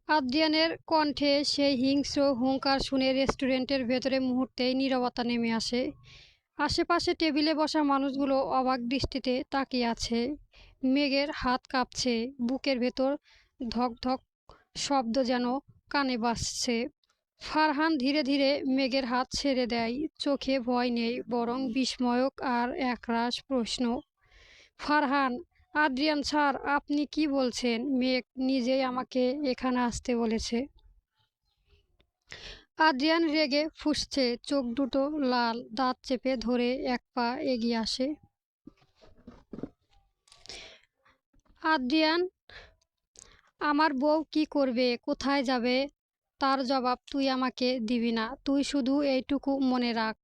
আদ্রিয়ানের কণ্ঠে সেই হিংস্র হুঙ্কার শুনে রেস্টুরেন্টের ভেতরে মুহূর্তেই নীরবতা নেমে আসে। আশেপাশে টেবিলে বসা মানুষগুলো অবাক দৃষ্টিতে তাকিয়ে আছে। মেঘের হাত কাঁপছে, বুকের ভেতর ধকধক শব্দ যেন কানে বাজছে। ফারহান ধীরে ধীরে মেঘের হাত ছেড়ে দেয়। চোখে ভয় নেই, বরং বিস্ময়ক আর একরাশ প্রশ্ন। ফারহান, আদ্রিয়ান স্যার, আপনি কি বলছেন? মেঘ নিজেই আমাকে এখানে আসতে বলেছে। আদ্রিয়ান রেগে ফুঁসছে, চোখ দুটো লাল, দাঁত চেপে ধরে এক পা এগিয়ে আসে। আদ্রিয়ান, আমার বউ কি করবে, কোথায় যাবে, তার জবাব তুই আমাকে দিবি না। তুই শুধু এইটুকু মনে রাখ,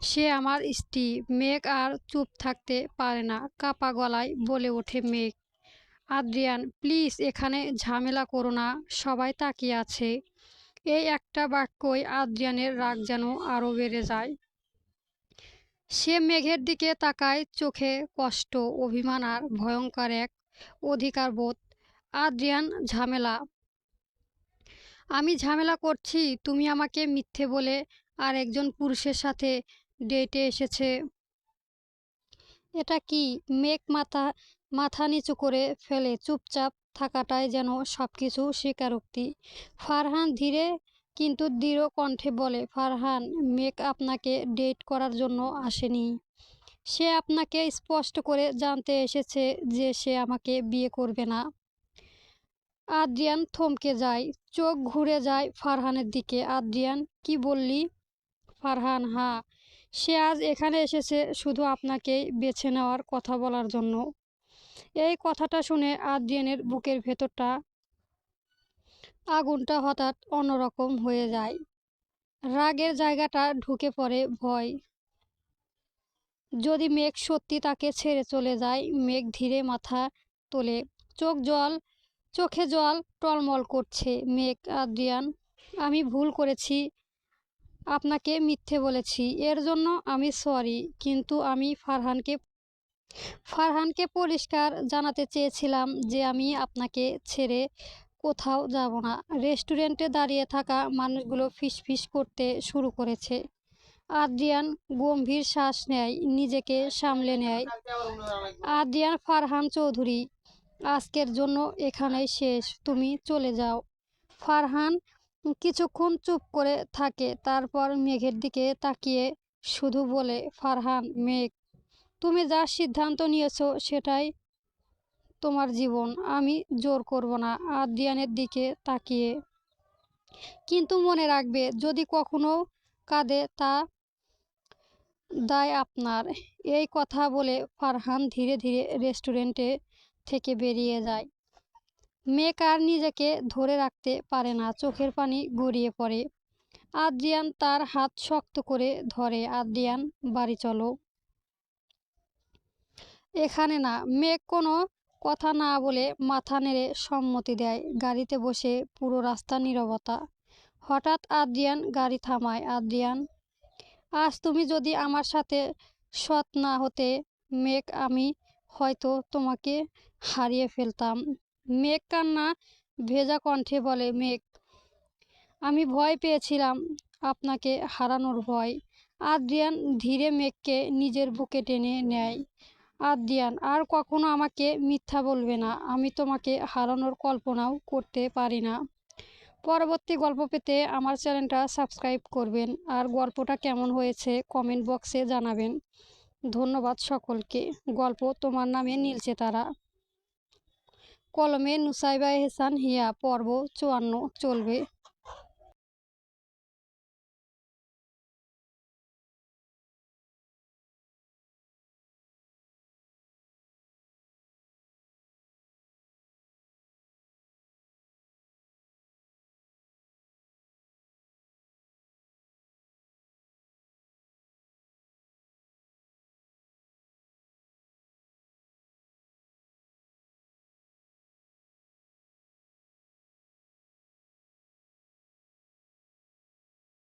সে আমার স্ত্রী। মেঘ আর চুপ থাকতে পারে না, কাপা গলায় বলে ওঠে মেঘ। আদ্রিয়ান, প্লিজ এখানে ঝামেলা করো না, সবাই তাকিয়ে আছে। এই একটা বাক্যই আদ্রিয়ানের রাগ যেন আরও বেড়ে যায়। সে মেঘের দিকে তাকায়, চোখে কষ্ট, অভিমান আর ভয়ঙ্কর এক অধিকারবোধ। আদ্রিয়ান, ঝামেলা? আমি ঝামেলা করছি? তুমি আমাকে মিথ্যে বলে আর একজন পুরুষের সাথে ডেটে এসেছে। এটা কি? মেঘ মাথা নিচু করে ফেলে, চুপচাপ থাকাটাই যেন সবকিছু স্বীকারোক্তি। ফারহান ধীরে কিন্তু দৃঢ় কণ্ঠে বলে, ফারহান, মেঘ আপনাকে ডেট করার জন্য আসেনি। সে আপনাকে স্পষ্ট করে জানতে এসেছে যে সে আমাকে বিয়ে করবে না। আদ্রিয়ান থমকে যায়, চোখ ঘুরে যায় ফারহানের দিকে। আদ্রিয়ান, কি বললি? ফারহান, হ্যাঁ, সে আজ এখানে এসেছে শুধু আপনাকেই বেছে নেওয়ার কথা বলার জন্য। এই কথাটা শুনে আদ্রিয়ানের বুকের ভেতরটা আগুনটা হঠাৎ অন্যরকম হয়ে যায়। রাগের জায়গাটা ঢুকে পড়ে ভয়। যদি মেঘ সত্যি তাকে ছেড়ে চলে যায়। মেঘ ধীরে মাথা তোলে, চোখে জল টলমল করছে। মেঘ, আদ্রিয়ান, আমি ভুল করেছি, আপনাকে মিথ্যে বলেছি, এর জন্য আমি সরি। কিন্তু আমি ফারহানকে পরিষ্কার জানাতে চেয়েছিলাম যে আমি আপনাকে ছেড়ে কোথাও যাব না। রেস্টুরেন্টে দাঁড়িয়ে থাকা মানুষগুলো ফিসফিস করতে শুরু করেছে। আদ্রিয়ান গম্ভীর শ্বাস নেয়, নিজেকে সামলে নেয়। আদ্রিয়ান, ফারহান চৌধুরী, আজকের জন্য এখানেই শেষ, তুমি চলে যাও। ফারহান কিছুক্ষণ চুপ করে থাকে, তারপর মেঘের দিকে তাকিয়ে শুধু বলে, ফারহান, মেঘ, তুমি যা সিদ্ধান্ত নিয়েছো সেটাই তোমার জীবন, আমি জোর করব না। আদ্রিয়ানের দিকে তাকিয়ে, কিন্তু মনে রাখবে, যদি কখনো কাঁদে তা দায় আপনার। এই কথা বলে ফারহান ধীরে ধীরে রেস্টুরেন্টে থেকে বেরিয়ে যায়। মেঘ আর নিজেকে ধরে রাখতে পারে না, চোখের পানি গড়িয়ে পড়ে। আদ্রিয়ান তার হাত শক্ত করে ধরে। আদ্রিয়ান, বাড়ি চলো। এখানে না। মেঘ কোনো কথা না বলে মাথা নেড়ে সম্মতি দেয়। গাড়িতে বসে পুরো রাস্তা নীরবতা। হঠাৎ আদ্রিয়ান গাড়ি থামায়। আদ্রিয়ান, আজ তুমি যদি আমার সাথে সৎ না হতে মেঘ, আমি হয়তো তোমাকে হারিয়ে ফেলতাম। মেঘ কান্না ভেজা কণ্ঠে বলে, মেঘ, আমি ভয় পেয়েছিলাম, আপনাকে হারানোর ভয়। আদ্রিয়ান ধীরে মেঘকে নিজের বুকে টেনে নেয়। আদ্রিয়ান, আর কখনো আমাকে মিথ্যা বলবে না, আমি তোমাকে হারানোর কল্পনাও করতে পারি না। পরবর্তী গল্প পেতে আমার চ্যানেলটা সাবস্ক্রাইব করবেন, আর গল্পটা কেমন হয়েছে কমেন্ট বক্সে জানাবেন। ধন্যবাদ সকলকে। গল্প তোমার নামে নীলছে তারা, কলমে নুসাইবা এহসান হিয়া, পর্ব 54 চলবে।